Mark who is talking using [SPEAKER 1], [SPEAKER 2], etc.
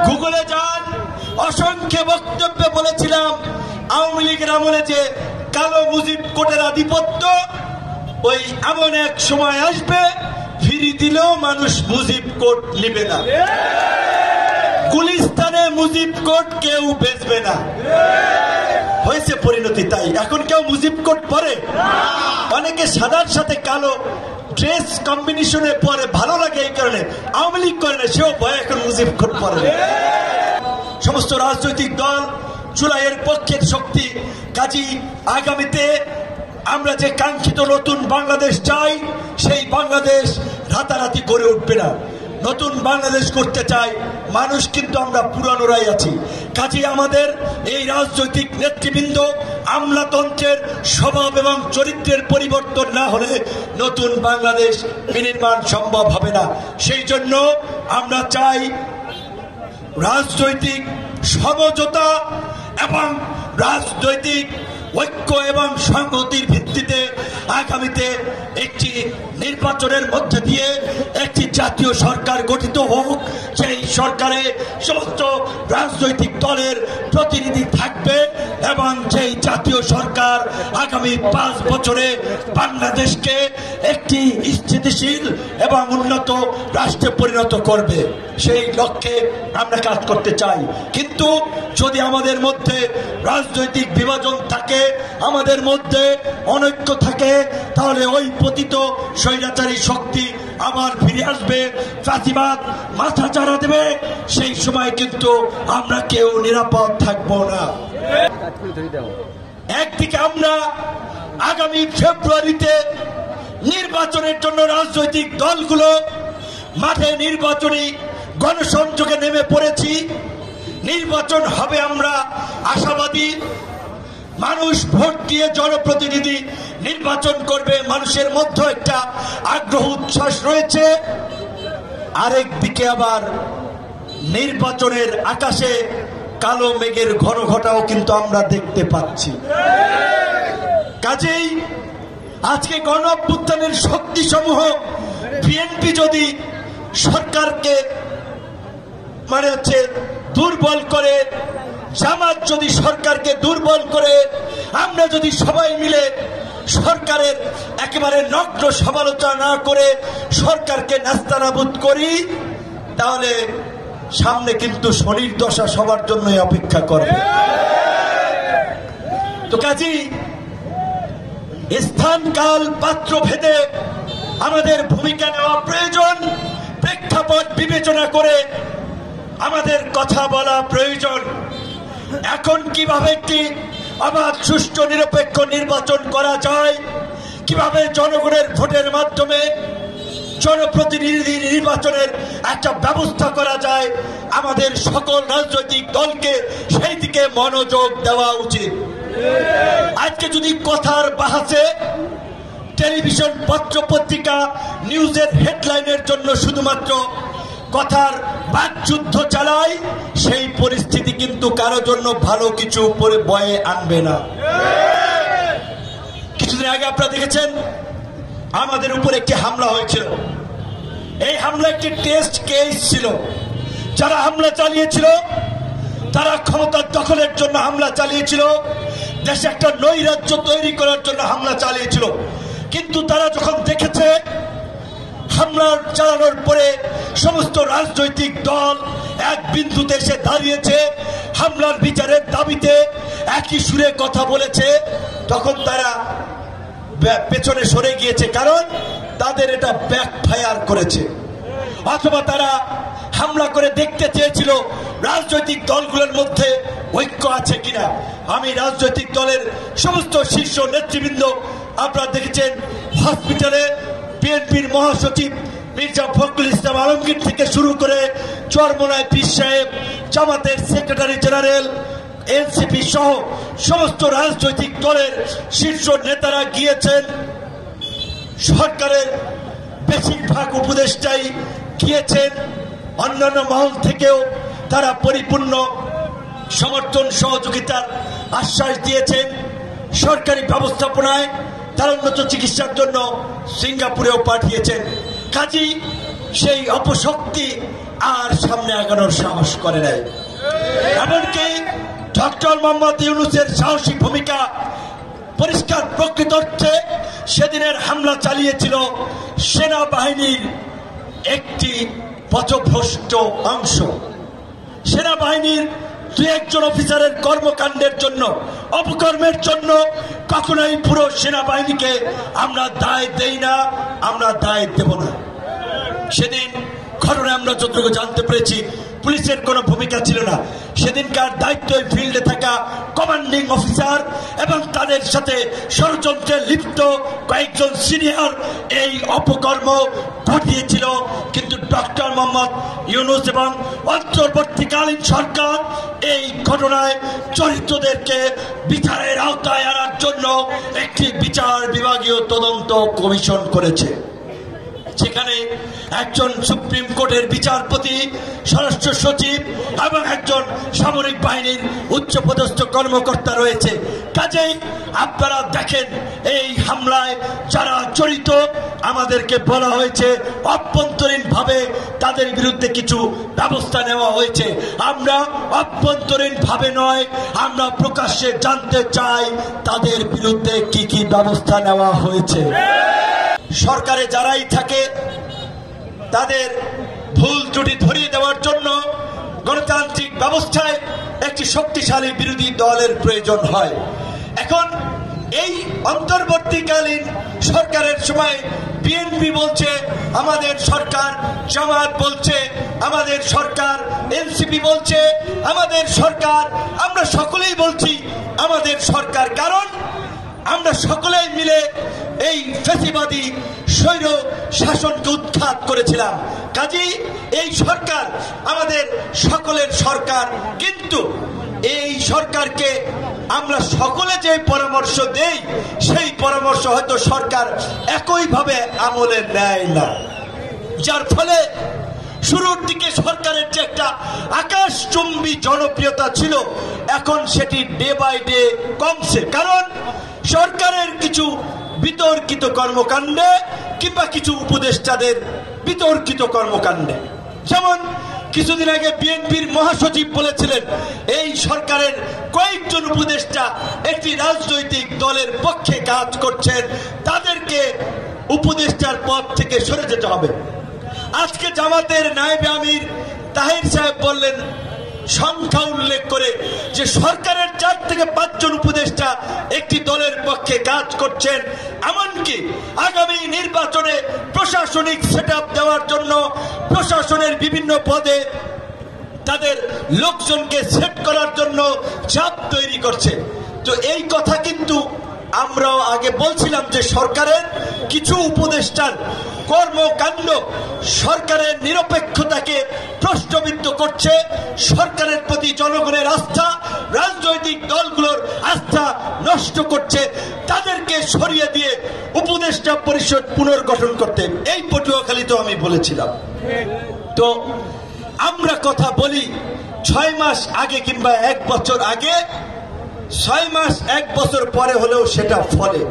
[SPEAKER 1] গুগলে যান, অসংখ্য বক্তব্যে বলেছিলাম আওয়ামী লীগের আমলে যে কালো মুজিব কোটের আধিপত্য, ওই এমন এক সময় আসবে ফিরি দিলেও মানুষ মুজিব কোট নিবে না। গুলিস্তানে মুজিব কোট কেউ বেচবে না, হয়েছে পরিণতি তাই। এখন কেউ মুজিব কোট পরে, অনেকে সাদার সাথে কালো ড্রেস কম্বিনেশনে পরে, ভালো লাগে এই কারণে। আওয়ামী লীগ করে না, সেও ভয় এখন মুজিব কোট পরে। সমস্ত রাজনৈতিক দল জুলাইয়ের পক্ষের শক্তি। কাজী আগামীতে আমরা যে কাঙ্ক্ষিত নতুন বাংলাদেশ চাই, সেই বাংলাদেশ রাতারাতি গড়ে উঠবে না। নতুন বাংলাদেশ করতে চাই মানুষ, কিন্তু আমরা পুরানোরাই আছি। কাজী আমাদের এই রাজনৈতিক নেতৃবৃন্দ আমলাতন্ত্রের স্বভাব এবং চরিত্রের পরিবর্তন না হলে নতুন বাংলাদেশ বিনির্মাণ সম্ভব হবে না। সেই জন্য আমরা চাই রাজনৈতিক সমঝোতা এবং রাজনৈতিক ঐক্য এবং সংহতির ভিত্তিতে আগামীতে একটি নির্বাচনের মধ্যে দিয়ে একটি জাতীয় সরকার গঠিত হোক। সেই সরকারে সমস্ত রাজনৈতিক দলের প্রতিনিধি থাকবে এবং সেই জাতীয় সরকার আগামী 5 বছরে বাংলাদেশকে একটি স্থিতিশীল এবং উন্নত রাষ্ট্রে পরিণত করবে। সেই লক্ষ্যে আমরা কাজ করতে চাই। কিন্তু যদি আমাদের মধ্যে রাজনৈতিক বিভাজন থাকে, আমাদের মধ্যে অনৈক্য থাকে, তাহলে ওই পতিত স্বৈরাচারী শক্তি আবার ফিরে আসবে, ফাঁসিবাদ মাথা চাড়া দেবে। সেই সময় কিন্তু আমরা কেউ নিরাপদ থাকবো না। একদিকে আমরা আগামী ফেব্রুয়ারিতে নির্বাচনের জন্য রাজনৈতিক দলগুলো মাঠে নির্বাচনী গণসংযোগে নেমে পড়েছি। নির্বাচন হবে, আমরা আশাবাদী। মানুষ ভোট দিয়ে জনপ্রতিনিধি নির্বাচন করবে, মানুষের মধ্যে একটা আগ্রহ উচ্ছ্বাস রয়েছে। আরেক দিকে আবার নির্বাচনের আকাশে কালো মেঘের ঘন ঘটাও কিন্তু আমরা দেখতে পাচ্ছি। কাজেই আজকে গণ অভ্যুত্থানের শক্তি সমূহ, বিএনপি যদি সরকারকে দুর্বল করে, জামাত যদি সরকারকে দুর্বল করে, আমরা যদি সবাই মিলে সরকারের একেবারে নগ্ন সমালোচনা না করে সরকারকে নাস্তানাবুদ করি, তাহলে সামনে কিন্তু শনির দশা সবার জন্যই অপেক্ষা করে। তো কাজী স্থান কাল পাত্র ভেদে আমাদের ভূমিকা নেওয়া প্রয়োজন। প্রেক্ষাপট বিবেচনা করে আমাদের কথা বলা প্রয়োজন। এখন কিভাবে একটি অবাধ, সুষ্ঠু, নিরপেক্ষ নির্বাচন করা যায়, কিভাবে জনগণের ভোটের মাধ্যমে জনপ্রতিনিধি নির্বাচনের একটা ব্যবস্থা করা যায়, আমাদের সকল রাজনৈতিক দলকে সেই দিকে মনোযোগ দেওয়া উচিত। আজকে যদি কথার বাহাসে টেলিভিশন, পত্র পত্রিকা নিউজের হেডলাইনের জন্য শুধুমাত্র কথার বাকযুদ্ধ চালায়, সেই পরিস্থিতি কিন্তু কারো জন্য ভালো কিছু পরে বয়ে আনবে না। কিছুদিন আগে আপনারা দেখেছেন আমাদের উপর একটি হামলা হয়েছিল। এই হামলা একটি টেস্ট কেস ছিল। যারা হামলা চালিয়েছিল তারা ক্ষমতার দখলের জন্য হামলা চালিয়েছিল, দেশে একটা নৈরাজ্য তৈরি করার জন্য হামলা চালিয়েছিল। কিন্তু তারা যখন দেখেছে হামলা চালানোর পরে সমস্ত রাজনৈতিক দল এক বিন্দুতে এসে দাঁড়িয়েছে, হামলার বিচারের দাবিতে একই সুরে কথা বলেছে, তখন তারা পেছনে সরে গিয়েছে। কারণ তাদের এটা ব্যাকফায়ার করেছে। অথবা তারা হামলা করে দেখতে চেয়েছিল রাজনৈতিক দলগুলোর মধ্যে ঐক্য আছে কিনা। আমি রাজনৈতিক দলের সমস্ত শীর্ষ নেতৃবৃন্দ, আপনারা দেখেছেন হসপিটালে বিএনপির মহাসচিব মির্জা ফখরুল ইসলাম আলমগীর থেকে শুরু করে চরমোনাই পীর সাহেব, জামাতের সেক্রেটারি জেনারেল, এনসিপি সহ সমস্ত রাজনৈতিক দলের শীর্ষ নেতারা গিয়েছেন। সরকারের বেশিরভাগ উপদেষ্টাই গিয়েছেন। অন্যান্য মহল থেকেও তারা পরিপূর্ণ সমর্থন, সহযোগিতার আশ্বাস দিয়েছেন। সরকারি ব্যবস্থাপনায় তার উন্নত চিকিৎসার জন্য সিঙ্গাপুরেও পাঠিয়েছেন। কাজী সেই অপশক্তি আর সামনে আগানোর সাহস করে নাই। এমনকি ডক্টর মোহাম্মদ ইউনূসের সাহসী ভূমিকা পরিষ্কার প্রকৃত অর্থে সেদিনের হামলা চালিয়েছিল সেনাবাহিনীর একটি পথভ্রষ্ট অংশ। সেনাবাহিনীর দুই একজন অফিসারের কর্মকাণ্ডের জন্য, অপকর্মের জন্য কখনোই পুরো সেনাবাহিনীকে আমরা দায় দেই না, আমরা দায় দেব না। সেদিন ঘটনায় আমরা যতটুকু জানতে পেরেছি পুলিশের কোনো ভূমিকা ছিল না। সেদিনকার দায়িত্ব ফিল্ডে থাকা কমান্ডিং অফিসার এবং তাদের সাথে ষড়যন্ত্রে লিপ্ত কয়েকজন সিনিয়র এই অপকর্ম ঘটিয়েছিল। কিন্তু ডক্টর মোহাম্মদ ইউনূস এবং অন্তর্বর্তীকালীন সরকার এই ঘটনায় জড়িতদেরকে বিচারের আওতায় আনার জন্য একটি বিচার বিভাগীয় তদন্ত কমিশন করেছে, যেখানে একজন সুপ্রিম কোর্টের বিচারপতি, স্বরাষ্ট্র সচিব এবং একজন সামরিক বাহিনীর উচ্চপদস্থ কর্মকর্তা রয়েছে। কাজেই আপনারা দেখেন এই হামলায় যারা জড়িত আমাদেরকে বলা হয়েছে অভ্যন্তরীণভাবে তাদের বিরুদ্ধে কিছু ব্যবস্থা নেওয়া হয়েছে। আমরা অভ্যন্তরীণভাবে নয়, আমরা প্রকাশ্যে জানতে চাই তাদের বিরুদ্ধে কি কি ব্যবস্থা নেওয়া হয়েছে। সরকারে যারাই থাকে তাদের ভুল ত্রুটি ধরিয়ে দেওয়ার জন্য গণতান্ত্রিক ব্যবস্থায় একটি শক্তিশালী বিরোধী দলের প্রয়োজন হয়। এখন এই অন্তর্বর্তীকালীন সরকারের সময় বিএনপি বলছে আমাদের সরকার, জামাত বলছে আমাদের সরকার, এনসিপি বলছে আমাদের সরকার, আমরা সকলেই বলছি আমাদের সরকার, কারণ আমরা সকলেই মিলে এই ফ্যাসিবাদী স্বৈর শাসনকে উৎখাত করেছিলাম। কাজেই এই সরকার আমাদের সকলের সরকার। কিন্তু এই সরকারকে আমরা সকলে যে পরামর্শ দেই সেই পরামর্শ হয়তো সরকার একইভাবে আমলে নেয় না, যার ফলে শুরুর দিকে সরকারের যে একটা আকাশচুম্বী জনপ্রিয়তা ছিল এখন সেটি ডে বাই ডে কমছে। কারণ সরকারের কিছু বিতর্কিত কর্মকাণ্ডে কিংবা কিছু উপদেষ্টাদের বিতর্কিত কর্মকাণ্ডে, যেমন কিছুদিন আগে বিএনপির মহাসচিব বলেছিলেন এই সরকারের কয়েকজন উপদেষ্টা একটি রাজনৈতিক দলের পক্ষে কাজ করছেন, তাদেরকে উপদেষ্টার পদ থেকে সরে যেতে হবে। আজকে জামাতের নায়েবে আমির তাহির সাহেব বললেন সংখ্যা উল্লেখ করে যে সরকারের 4 থেকে 5 জন উপদেষ্টা একটি দলের পক্ষে কাজ করছেন। এমনকি আগামী নির্বাচনে প্রশাসনিক সেটআপ দেওয়ার জন্য প্রশাসনের বিভিন্ন পদে তাদের লোকজনকে সেট করার জন্য চাপ তৈরি করছে। তো এই কথা কিন্তু আমরাও আগে বলছিলাম যে সরকারের কিছু উপদেষ্টার কর্মকাণ্ড সরকারের নিরপেক্ষতাকে প্রশ্নবিদ্ধ করছে, সরকারের প্রতি জনগণের আস্থা, রাজনৈতিক দলগুলোর আস্থা নষ্ট করছে। তাদেরকে সরিয়ে দিয়ে উপদেষ্টা পরিষদ পুনর্গঠন করতে এই পটুয়াখালীতেও আমি বলেছিলাম। তো আমরা কথা বলি 6 মাস আগে কিংবা 1 বছর আগে, 6 মাস 1 বছর পরে হলেও সেটা ফলে।